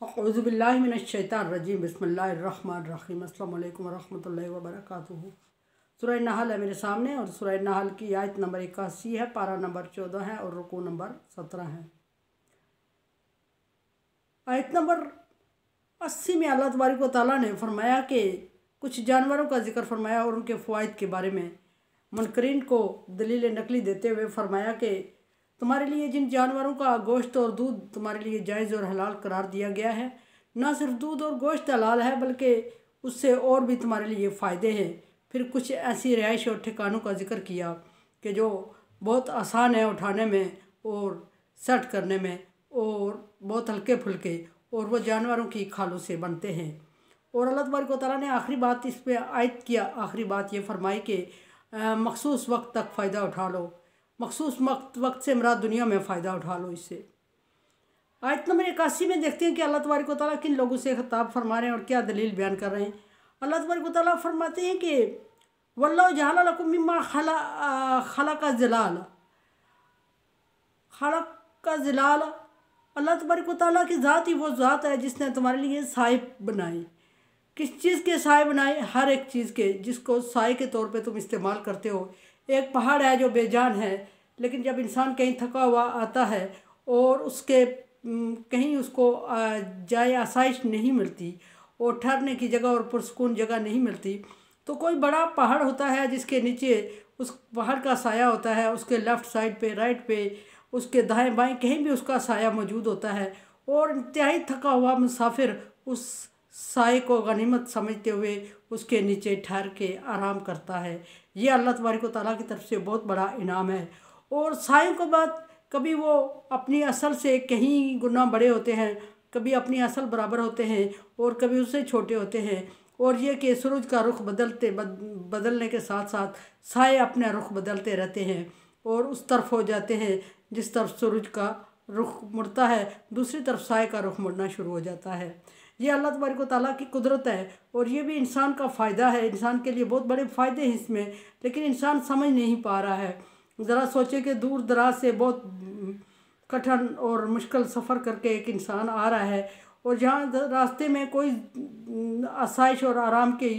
औज़ुबिल्लाहि मिनश्शैतानिर्रजीम बिस्मिल्लाहिर्रहमानिर्रहीम अस्सलामु अलैकुम वरहमतुल्लाहि वबरकातुहू। सूरह नहल है मेरे सामने और सूरह नहल की आयत नंबर 81 है, पारा नंबर 14 है और रुकू नंबर 17 है। आयत नंबर 80 में अल्लाह तबारक व तआला ने फरमाया कि कुछ जानवरों का जिक्र फरमाया और उनके फ़वाइद के बारे में मुनकरीन को दलील नकली देते हुए फरमाया कि तुम्हारे लिए जिन जानवरों का गोश्त और दूध तुम्हारे लिए जायज़ और हलाल करार दिया गया है, ना सिर्फ दूध और गोश्त हलाल है बल्कि उससे और भी तुम्हारे लिए फ़ायदे हैं। फिर कुछ ऐसी रिहाइश और ठिकानों का जिक्र किया कि जो बहुत आसान है उठाने में और सेट करने में और बहुत हल्के फुल्के, और वो जानवरों की खालों से बनते हैं। और अल्लाह तबारक व तआला ने आखिरी बात इस पर आयत किया, आखिरी बात ये फरमाई कि मखसूस वक्त तक फ़ायदा उठा लो। मखसूस वक्त से मुराद दुनिया में फ़ायदा उठा लो इससे। आयत नंबर 81 में देखते हैं कि अल्लाह तबारक व तआला किन लोगों से खिताब फरमा रहे हैं और क्या दलील बयान कर रहे हैं। अल्लाह तबारक व तआला फरमाते हैं कि वल्लाहु जअल लकुम मिम्मा खलक़ ज़िलाल। खलक़ ज़िलाल, अल्लाह तबारक व तआला की ज़ात ही वो ज़ात है जिसने तुम्हारे लिए साए बनाए। किस चीज़ के साए बनाए? हर एक चीज़ के, जिसको साए के तौर पे तुम इस्तेमाल करते हो। एक पहाड़ है जो बेजान है, लेकिन जब इंसान कहीं थका हुआ आता है और उसके कहीं उसको जाए आसाइश नहीं मिलती और ठहरने की जगह और पुरसकून जगह नहीं मिलती, तो कोई बड़ा पहाड़ होता है जिसके नीचे उस पहाड़ का साया होता है, उसके लेफ़्ट साइड पे, राइट पे, उसके दाएं बाएं कहीं भी उसका साया मौजूद होता है। और इंतहाई थका हुआ मुसाफिर उस साए को गनीमत समझते हुए उसके नीचे ठहर के आराम करता है। ये अल्लाह तबारक व तआला की तरफ से बहुत बड़ा इनाम है। और साए के बाद कभी वो अपनी असल से कहीं गुना बड़े होते हैं, कभी अपनी असल बराबर होते हैं और कभी उससे छोटे होते हैं। और ये कि सूरज का रुख बदलने के साथ साथ साए अपने रुख बदलते रहते हैं और उस तरफ हो जाते हैं जिस तरफ सूरज का रुख मुड़ता है, दूसरी तरफ साए का रुख मुड़ना शुरू हो जाता है। ये अल्लाह तबारक व तआला की कुदरत है और ये भी इंसान का फ़ायदा है। इंसान के लिए बहुत बड़े फ़ायदे हैं इसमें, लेकिन इंसान समझ नहीं पा रहा है। ज़रा सोचे कि दूर दराज से बहुत कठिन और मुश्किल सफ़र करके एक इंसान आ रहा है और जहाँ रास्ते में कोई आसाइश और आराम की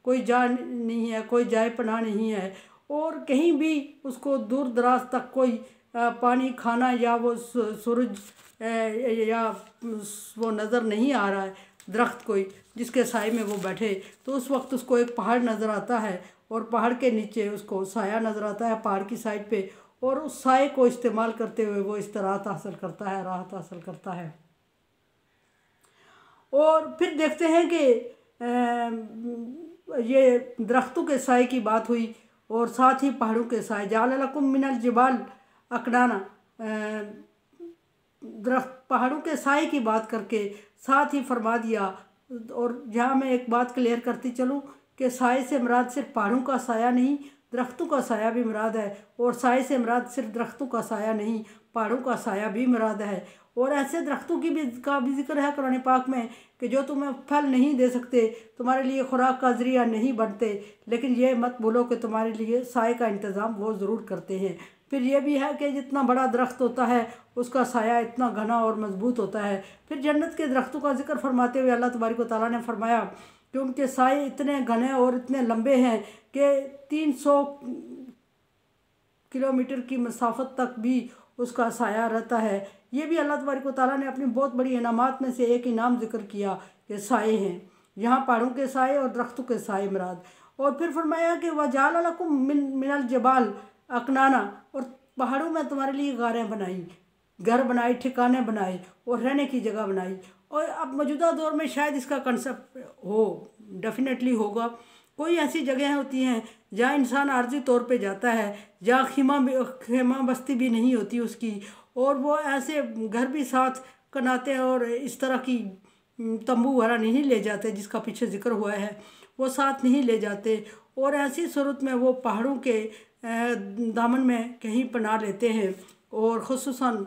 कोई जा नहीं है, कोई जाए पनाह नहीं है, और कहीं भी उसको दूर दराज तक कोई पानी, खाना या वो सूरज या वो नज़र नहीं आ रहा है, दरख्त कोई जिसके साए में वो बैठे, तो उस वक्त उसको एक पहाड़ नज़र आता है और पहाड़ के नीचे उसको साया नज़र आता है पहाड़ की साइड पे, और उस साए को इस्तेमाल करते हुए वो इस्तराहत हासिल करता है, राहत हासिल करता है। और फिर देखते हैं कि ये दरख्तों के साए की बात हुई और साथ ही पहाड़ों के साए। जअल लकुम मिनल जिबाल अकनाना, दरख्त पहाड़ों के साए की बात करके साथ ही फरमा दिया। और यहाँ मैं एक बात क्लियर करती चलूँ कि साए से मुराद सिर्फ पहाड़ों का साया नहीं, दरख्तों का साया भी मुराद है। और साए से मुराद सिर्फ दरख्तों का साया नहीं, पहाड़ों का साया भी मुराद है। और ऐसे दरख्तों की भी जिक्र है कुरान पाक में कि जो तुम्हें फल नहीं दे सकते, तुम्हारे लिए खुराक का ज़रिया नहीं बनते, लेकिन ये मत भूलो कि तुम्हारे लिए साए का इंतज़ाम वो ज़रूर करते हैं। फिर ये भी है कि जितना बड़ा दरख्त होता है उसका साया इतना घना और मजबूत होता है। फिर जन्नत के दरख्तों का जिक्र फरमाते हुए अल्लाह तबारक व तआला ने फरमाया कि उनके साए इतने घने और इतने लंबे हैं कि 300 किलोमीटर की मसाफत तक भी उसका साया रहता है। ये भी अल्लाह तबारक व तआला ने अपनी बहुत बड़ी इनामात में से एक इनाम जिक्र किया कि साए हैं। यहाँ पहाड़ों के साए और दरख्तों के साए मुराद। और फिर फरमाया कि वजअल लकुम मिनल जिबाल अकनाना, और पहाड़ों में तुम्हारे लिए गारें बनाई, घर बनाए, ठिकाने बनाए और रहने की जगह बनाई। और अब मौजूदा दौर में शायद इसका कंसेप्ट हो, डेफिनेटली होगा। कोई ऐसी जगह होती हैं जहाँ इंसान आर्जी तौर पे जाता है, जहाँ खेमा बस्ती भी नहीं होती उसकी, और वो ऐसे घर भी साथ बनाते हैं और इस तरह की तंबू वाला नहीं ले जाते जिसका पीछे जिक्र हुआ है, वो साथ नहीं ले जाते। और ऐसी सूरत में वो पहाड़ों के दामन में कहीं पनाह लेते हैं। और ख़ुसूसन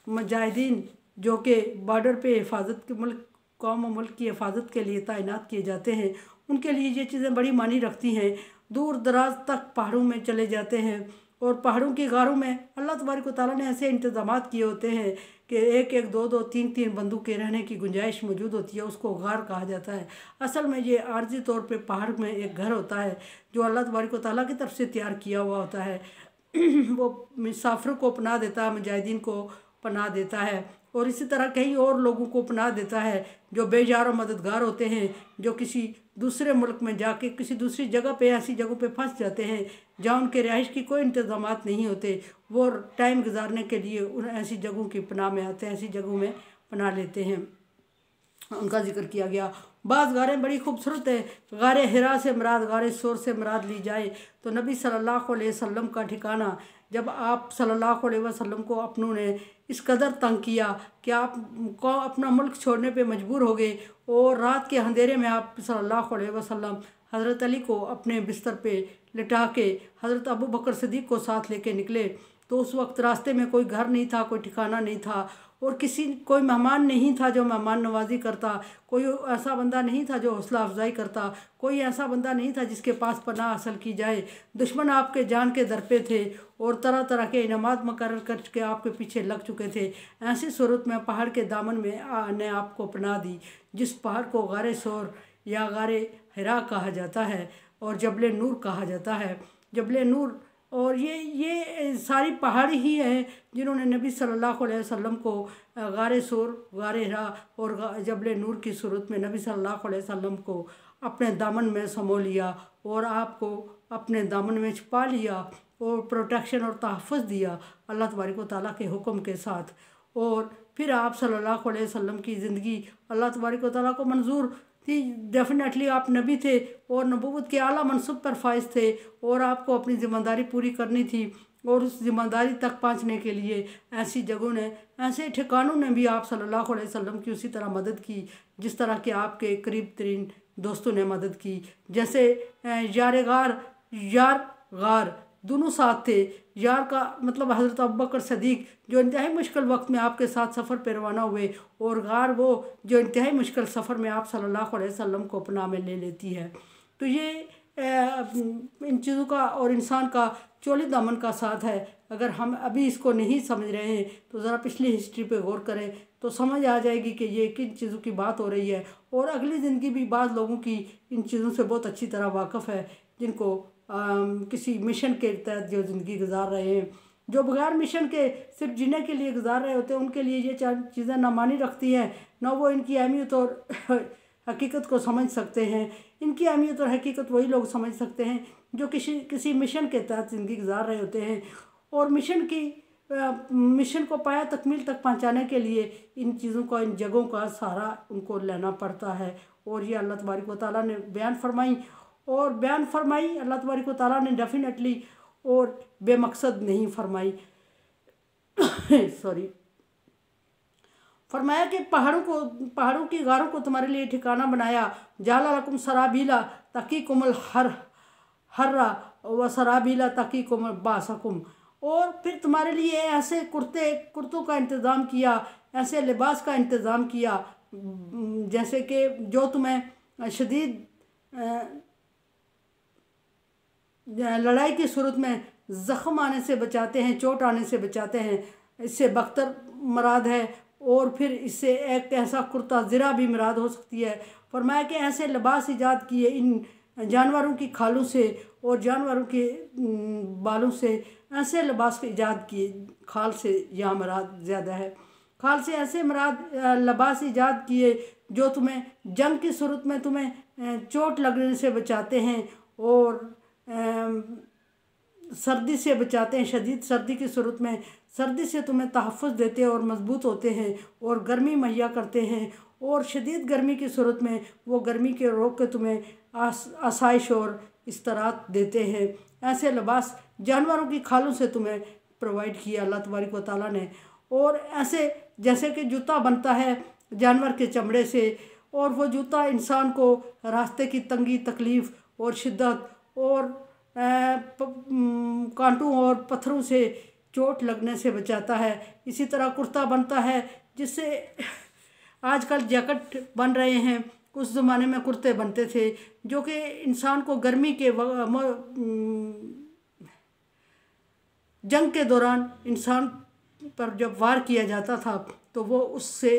मुजाहिदीन जो कि बॉर्डर पे हिफाजत के कौम और मुल्क की हिफाजत के लिए तैनात किए जाते हैं, उनके लिए ये चीज़ें बड़ी मानी रखती हैं। दूर दराज तक पहाड़ों में चले जाते हैं और पहाड़ों की गारों में अल्लाह तबारक व तआला ने ऐसे इंतज़ामात किए होते हैं कि एक एक दो दो तीन तीन बंदूकें रहने की गुंजाइश मौजूद होती है, उसको गार कहा जाता है। असल में ये आर्जी तौर पे पहाड़ में एक घर होता है जो अल्लाह तबारक व तआला की तरफ से तैयार किया हुआ होता है। वो मुसाफिर को पनाह देता है, मुजाहिदीन को पनाह देता है, और इसी तरह कई और लोगों को पनाह देता है जो बेजार और मददगार होते हैं, जो किसी दूसरे मुल्क में जाके किसी दूसरी जगह पे ऐसी जगहों पे फंस जाते हैं जहाँ उनके रिहाइश की कोई इंतज़ामात नहीं होते। वो टाइम गुजारने के लिए उन ऐसी जगहों की पनाह में आते हैं, ऐसी जगहों में पनाह लेते हैं। उनका जिक्र किया गया। बाज़ गारें बड़ी खूबसूरत है। गारे हिरा से मुराद, गारे सौर से मुराद ली जाए तो नबी सल्लल्लाहु अलैहि वसल्लम का ठिकाना, जब आप सल्लल्लाहु अलैहि वसल्लम को अपनों ने इस कदर तंग किया कि आप को अपना मुल्क छोड़ने पे मजबूर हो गए, और रात के अंधेरे में आप सल्लल्लाहु अलैहि वसल्लम हज़रत अली को अपने बिस्तर पे लिटा के हज़रत अबू बकर सिद्दीक़ को साथ लेके निकले, तो उस वक्त रास्ते में कोई घर नहीं था, कोई ठिकाना नहीं था, और कोई मेहमान नहीं था जो मेहमान नवाजी करता, कोई ऐसा बंदा नहीं था जो हौसला अफजाई करता, कोई ऐसा बंदा नहीं था जिसके पास पनाह हासिल की जाए। दुश्मन आपके जान के दर पे थे और तरह तरह के इनामात मुकर्रर करके आपके पीछे लग चुके थे। ऐसी सूरत में पहाड़ के दामन में ने आपको पनाह दी, जिस पहाड़ को गारे सौर या गारे हिरा कहा जाता है और जबले नूर कहा जाता है। जबले नूर, और ये सारी पहाड़ी ही हैं जिन्होंने नबी सल्लल्लाहु अलैहि वसल्लम को गारे सूर, गारे हिरा और जबले नूर की सूरत में नबी सल्लल्लाहु अलैहि वसल्लम को अपने दामन में समो लिया और आपको अपने दामन में छुपा लिया और प्रोटेक्शन और तहफ़्फ़ुज़ दिया अल्लाह तबारक व तआला के हुक्म के साथ। और फिर आप सल्लल्लाहु अलैहि वसल्लम की ज़िंदगी अल्लाह तबारक व तआला को मंजूर थी। डेफिनेटली आप नबी थे और नबूवत के आला मनसब पर फाइज थे, और आपको अपनी ज़िम्मेदारी पूरी करनी थी, और उस ज़िम्मेदारी तक पहुँचने के लिए ऐसी जगहों ने, ऐसे ठिकानों ने भी आप सल्लल्लाहु अलैहि वसल्लम की उसी तरह मदद की जिस तरह के आपके करीब तरीन दोस्तों ने मदद की। जैसे यार गार दोनों साथ थे। यार का मतलब हज़रत अबू बकर सिद्दीक़ जो इंतहाई मुश्किल वक्त में आपके साथ सफ़र पर रवाना हुए, और गार वो जो इंतहाई मुश्किल सफ़र में आप सल्लल्लाहु अलैहि वसल्लम को अपना में ले लेती है। तो ये इन चीज़ों का और इंसान का चोली दामन का साथ है। अगर हम अभी इसको नहीं समझ रहे हैं तो ज़रा पिछली हिस्ट्री पे गौर करें तो समझ आ जाएगी कि ये किन चीज़ों की बात हो रही है। और अगली ज़िंदगी भी बाज़ लोगों की इन चीज़ों से बहुत अच्छी तरह वाकिफ़ है, जिनको किसी मिशन के तहत जो ज़िंदगी गुजार रहे हैं। जो बगैर मिशन के सिर्फ जीने के लिए गुजार रहे होते हैं, उनके लिए ये चीज़ें ना मानी रखती हैं, ना वो इनकी अहमियत और हकीकत को समझ सकते हैं। इनकी अहमियत और हकीकत वही लोग समझ सकते हैं जो किसी मिशन के तहत ज़िंदगी गुजार रहे होते हैं। और मिशन को पाया तकमील तक पहुंचाने के लिए इन चीज़ों का, इन जगहों का सहारा उनको लेना पड़ता है। और ये अल्लाह तबारक व तआला ने बयान फरमाई अल्लाह तबारक व तआला ने डेफिनेटली और बेमकसद नहीं फरमाई। सॉरी, फरमाया कि पहाड़ों की गारों को तुम्हारे लिए ठिकाना बनाया। जाला लकुम सराबीला ताकि कुमल हर्रा व सराबीला ताकि कुमल बासकुम, और फिर तुम्हारे लिए ऐसे कुर्तों का इंतज़ाम किया, ऐसे लिबास का इंतज़ाम किया जैसे कि जो तुम्हें शदीद लड़ाई की सूरत में ज़ख्म आने से बचाते हैं, चोट आने से बचाते हैं। इससे बख्तर मुराद है, और फिर इससे एक ऐसा कुर्ता ज़रा भी मुराद हो सकती है। फरमाया कि ऐसे लिबास ईजाद किए इन जानवरों की खालों से और जानवरों के बालों से, ऐसे लिबास ईजाद किए। खाल से यहाँ मुराद ज़्यादा है, खाल से ऐसे मुराद लिबास ईजाद किए जो तुम्हें जंग की सूरत में तुम्हें चोट लगने से बचाते हैं, और सर्दी से बचाते हैं। शदीद सर्दी की सूरत में सर्दी से तुम्हें तहफ़्फ़ुज़ देते हैं और मजबूत होते हैं, और गर्मी मुहैया करते हैं। और शदीद गर्मी की सूरत में वो गर्मी के रोक के तुम्हें आसाइश और इस्तराहत देते हैं। ऐसे लिबास जानवरों की खालों से तुम्हें प्रोवाइड किया अल्लाह तबारक व तआला ने। और ऐसे जैसे कि जूता बनता है जानवर के चमड़े से, और वो जूता इंसान को रास्ते की तंगी, तकलीफ़ और शिद्दत और कांटों और पत्थरों से चोट लगने से बचाता है। इसी तरह कुर्ता बनता है जिससे आजकल जैकेट बन रहे हैं, उस ज़माने में कुर्ते बनते थे जो कि इंसान को गर्मी के जंग के दौरान इंसान पर जब वार किया जाता था तो वो उससे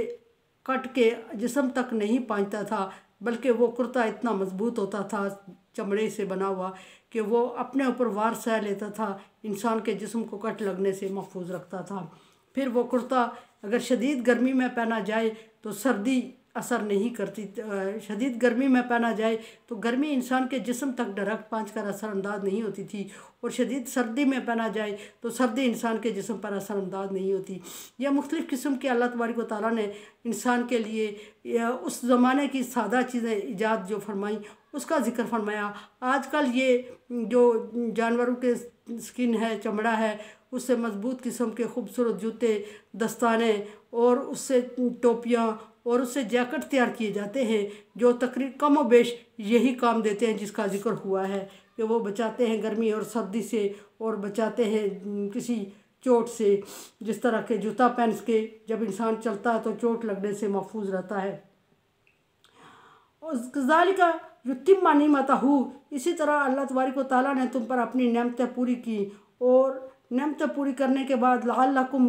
कट के जिस्म तक नहीं पहुंचता था, बल्कि वो कुर्ता इतना मजबूत होता था चमड़े से बना हुआ कि वो अपने ऊपर वार सह लेता था, इंसान के जिस्म को कट लगने से महफूज रखता था। फिर वो कुर्ता अगर शदीद गर्मी में पहना जाए तो सर्दी असर नहीं करती, शदीद गर्मी में पहना जाए तो गर्मी इंसान के जिस्म तक डायरेक्ट पहुँच कर असरअंदाज नहीं होती थी, और शदीद सर्दी में पहना जाए तो सर्दी इंसान के जिस्म पर असरअंदाज नहीं होती। यह मुख्तलिफ़ किस्म के अल्लाह तबारक व तआला ने इंसान के लिए उस ज़माने की सादा चीज़ें ईजाद जो फरमाई उसका ज़िक्र फरमाया। आजकल ये जो जानवरों के स्किन है, चमड़ा है, उससे मज़बूत किस्म के खूबसूरत जूते, दस्ताने और उससे टोपियाँ और उससे जैकेट तैयार किए जाते हैं जो तकरीबन कम व बेश यही काम देते हैं जिसका ज़िक्र हुआ है कि वो बचाते हैं गर्मी और सर्दी से और बचाते हैं किसी चोट से। जिस तरह के जूता पहन के जब इंसान चलता है तो चोट लगने से महफूज रहता है। ज़ालिका युतिम्मा निअमतहू, इसी तरह अल्लाह तबारक व तआला ने तुम पर अपनी नेमतें पूरी की, और नेमतें पूरी करने के बाद लअल्लकुम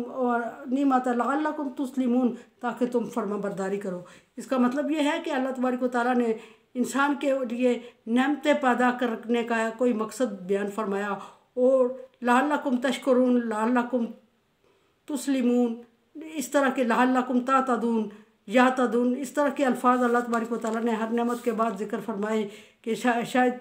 लअल्लकुम तुस्लिमून, ताकि तुम फर्माबरदारी करो। इसका मतलब ये है कि अल्लाह तबारक व तआला ने इंसान के लिए नेमतें पैदा करने का कोई मकसद बयान फरमाया, और लअल्लकुम तशकुरून, लअल्लकुम तुस्लिमून, इस तरह के लअल्लकुम तातदून या तदून, इस तरह के अल्फाज अल्लाह तबारक व तआला ने हर नेमत के बाद जिक्र फरमाए कि शायद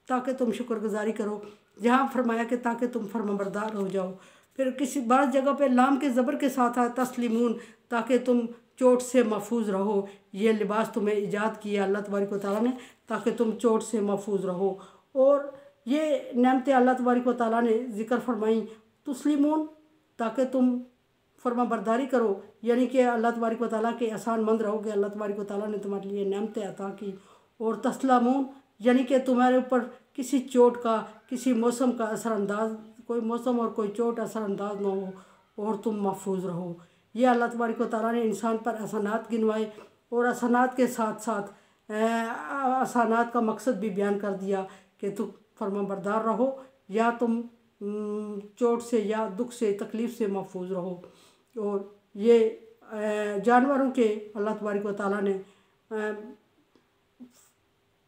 ताकि तुम शुक्रगुजारी करो, जहाँ फरमाया कि ताकि तुम फर्माबरदार हो जाओ। फिर किसी बाज़ जगह पे लाम के ज़बर के साथ है तस्लीमून, ताकि तुम चोट से महफूज रहो। ये लिबास तुम्हें ईजाद किया अल्लाह तबारक व तआला ने ताकि तुम चोट से महफूज रहो, और ये नेमतें अल्लाह तबारक व तआला ने ज़िक्र फरमाई तुस्लिमून, ताकि तुम फर्माबरदारी करो, यानी कि अल्लाह तबारक व तआला के आसान मंद रहोगे। अल्लाह तबारक व तआला ने तुम्हारे लिए नेमतें अता की। और तस्लामून, यानी कि तुम्हारे ऊपर किसी चोट का, किसी मौसम का असरअंदाज, कोई मौसम और कोई चोट असरअंदाज ना हो और तुम महफूज रहो। ये अल्लाह तबारक व तआला ने इंसान पर एहसानात गिनवाए, और एहसानात के साथ साथ एहसानात का मकसद भी बयान कर दिया कि तुम फर्माबरदार रहो या तुम चोट से या दुख से, तकलीफ़ से महफूज रहो। और ये जानवरों के अल्लाह तबारक व तआला ने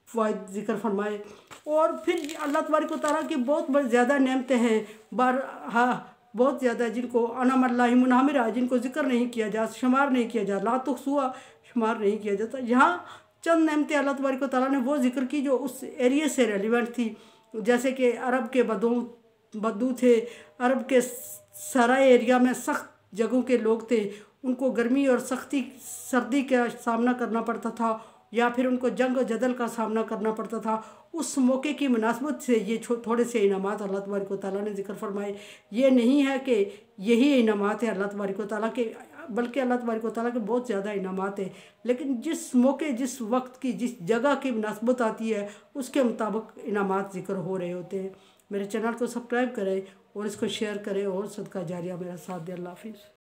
फ़वाइद ज़िक्र फरमाए। और फिर अल्लाह तबारक व तआला की बहुत ज़्यादा नेमतें हैं, बहुत ज़्यादा, जिनको अनअमल्लाहि मुनामिरा, जिनको ज़िक्र नहीं किया जा, शुमार नहीं किया जा, ला तुहसूहा, शुमार नहीं किया जाता। यहाँ चंद नेमतें अल्लाह तबारक व तआला ने वो ज़िक्र की जो उस एरिया से रेलिवेंट थी, जैसे कि अरब के बद्दू थे, अरब के सराय एरिया में सख्त जगहों के लोग थे, उनको गर्मी और सर्दी का सामना करना पड़ता था, या फिर उनको जंग और जदल का सामना करना पड़ता था। उस मौके की मुनासबत से ये थोड़े से इनामात अल्लाह तबारक व तआला ने ज़िक्र फरमाए। ये नहीं है कि यही इनामात है अल्लाह तबारक व तआला के, बल्कि अल्लाह तबारक व तआला के बहुत ज़्यादा इनामात है, लेकिन जिस मौके, जिस वक्त की, जिस जगह की मुनासबत आती है उसके मुताबिक इनामात ज़िक्र हो रहे होते हैं। मेरे चैनल को सब्सक्राइब करें और इसको शेयर करें और सदका जारिया मेरा साथ दें। अल्लाह हाफिज़।